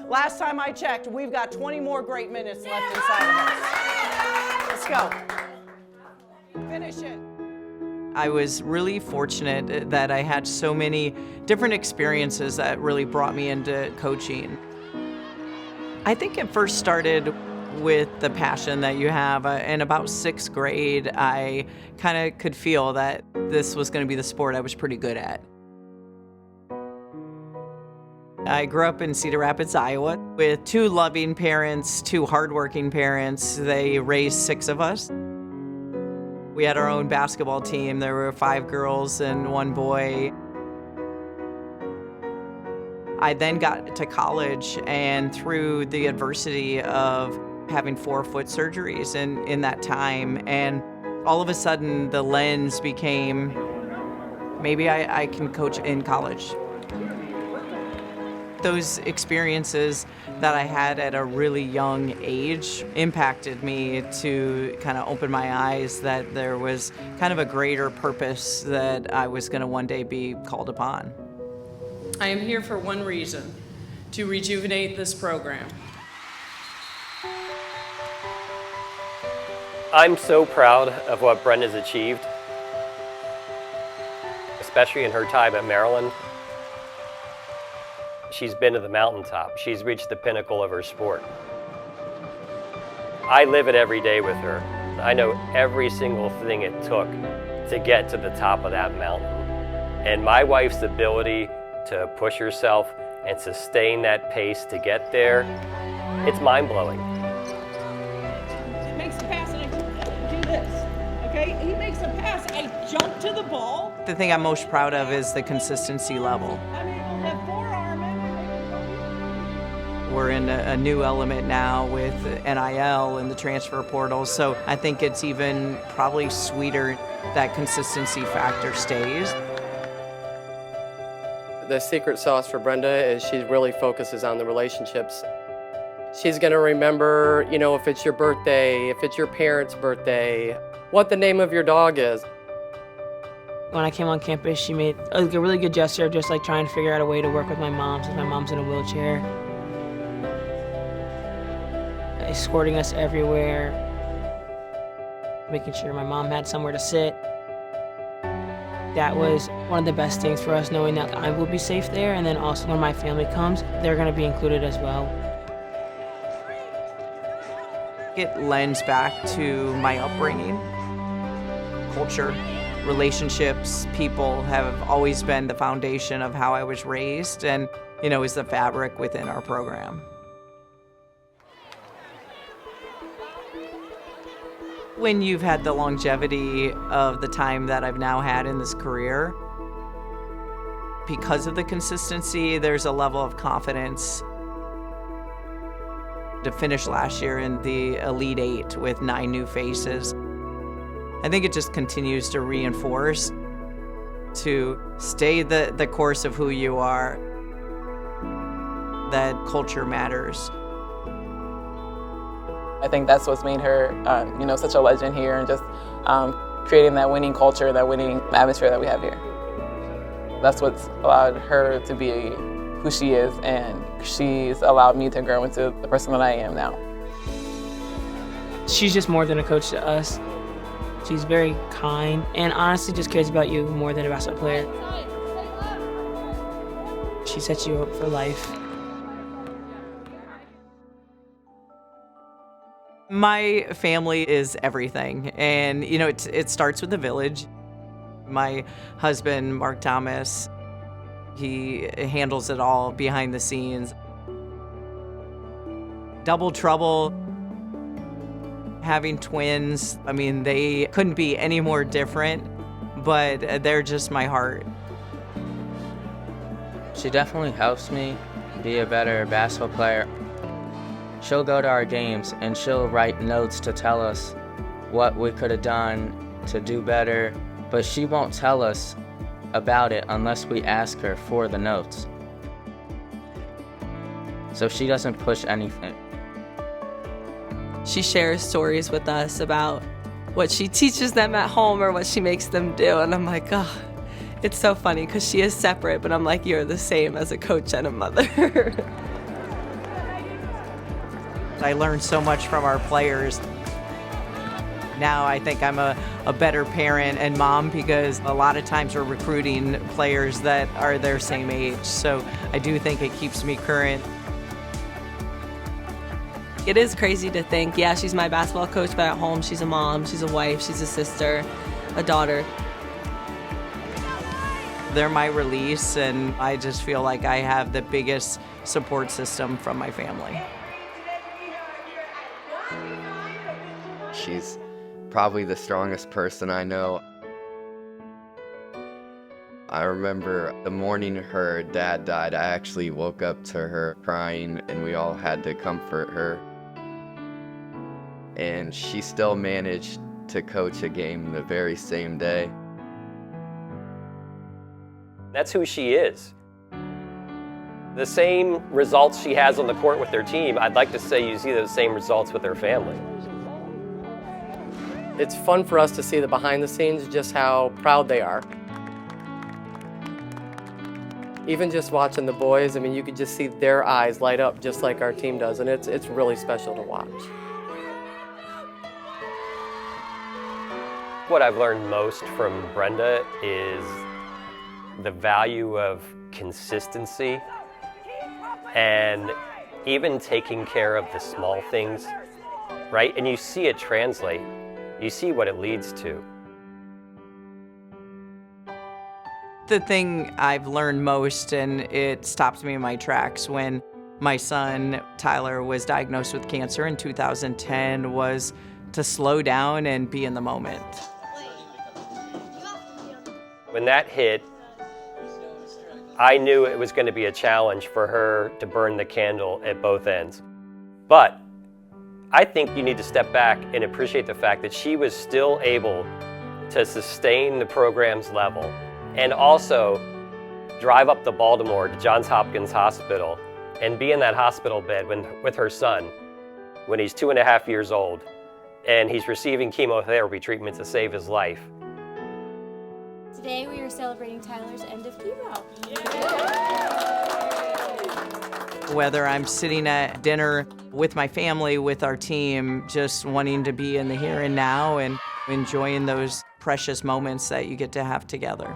Last time I checked, we've got 20 more great minutes left inside of us. Let's go. Finish it. I was really fortunate that I had so many different experiences that really brought me into coaching. I think it first started with the passion that you have. In about sixth grade, I kind of could feel that this was going to be the sport I was pretty good at. I grew up in Cedar Rapids, Iowa, with two loving parents, two hardworking parents. They raised 6 of us. We had our own basketball team. There were 5 girls and 1 boy. I then got to college, and through the adversity of having 4 foot surgeries in that time, and all of a sudden the lens became, maybe I can coach in college. Those experiences that I had at a really young age impacted me to kind of open my eyes that there was kind of a greater purpose that I was going to one day be called upon. I am here for one reason, to rejuvenate this program. I'm so proud of what Brenda's achieved, especially in her time at Maryland. She's been to the mountaintop. She's reached the pinnacle of her sport. I live it every day with her. I know every single thing it took to get to the top of that mountain. And my wife's ability to push herself and sustain that pace to get there, it's mind-blowing. He makes a pass and I do this, okay? He makes a pass, I jump to the ball. The thing I'm most proud of is the consistency level. I mean, we'll have forearm it. We're in a new element now with NIL and the transfer portal, so I think it's even probably sweeter that consistency factor stays. The secret sauce for Brenda is she really focuses on the relationships. She's gonna remember, if it's your birthday, if it's your parents' birthday, what the name of your dog is. When I came on campus, she made a really good gesture of just like trying to figure out a way to work with my mom since my mom's in a wheelchair. Escorting us everywhere, making sure my mom had somewhere to sit. That was one of the best things for us, knowing that I will be safe there, and then also when my family comes, they're gonna be included as well. It lends back to my upbringing. Culture, relationships, people have always been the foundation of how I was raised and, is the fabric within our program. When you've had the longevity of the time that I've now had in this career, because of the consistency, there's a level of confidence. To finish last year in the Elite 8 with 9 new faces, I think it just continues to reinforce to stay the course of who you are, that culture matters. I think that's what's made her, such a legend here, and just creating that winning culture, that winning atmosphere that we have here. That's what's allowed her to be who she is, and she's allowed me to grow into the person that I am now. She's just more than a coach to us. She's very kind and honestly just cares about you more than a basketball player. She sets you up for life. My family is everything, and it starts with the village. My husband, Mark Thomas, he handles it all behind the scenes. Double trouble, having twins, they couldn't be any more different, but they're just my heart. She definitely helps me be a better basketball player. She'll go to our games and she'll write notes to tell us what we could have done to do better, but she won't tell us about it unless we ask her for the notes. So she doesn't push anything. She shares stories with us about what she teaches them at home or what she makes them do, and I'm like, oh, it's so funny because she is separate, but I'm like, you're the same as a coach and a mother. I learned so much from our players. Now I think I'm a better parent and mom because a lot of times we're recruiting players that are their same age. So I do think it keeps me current. It is crazy to think, yeah, she's my basketball coach, but at home she's a mom, she's a wife, she's a sister, a daughter. They're my release, and I just feel like I have the biggest support system from my family. She's probably the strongest person I know. I remember the morning her dad died, I actually woke up to her crying, and we all had to comfort her. And she still managed to coach a game the very same day. That's who she is. The same results she has on the court with their team, I'd like to say you see those same results with her family. It's fun for us to see the behind the scenes, just how proud they are. Even just watching the boys, I mean, you could just see their eyes light up just like our team does, and it's really special to watch. What I've learned most from Brenda is the value of consistency and even taking care of the small things, right? And you see it translate. You see what it leads to. The thing I've learned most, and it stopped me in my tracks when my son Tyler was diagnosed with cancer in 2010, was to slow down and be in the moment. When that hit, I knew it was going to be a challenge for her to burn the candle at both ends. But I think you need to step back and appreciate the fact that she was still able to sustain the program's level and also drive up to Baltimore to Johns Hopkins Hospital and be in that hospital bed with her son when he's 2.5 years old and he's receiving chemotherapy treatment to save his life. Today we are celebrating Tyler's end of chemo. Whether I'm sitting at dinner with my family, with our team, just wanting to be in the here and now and enjoying those precious moments that you get to have together.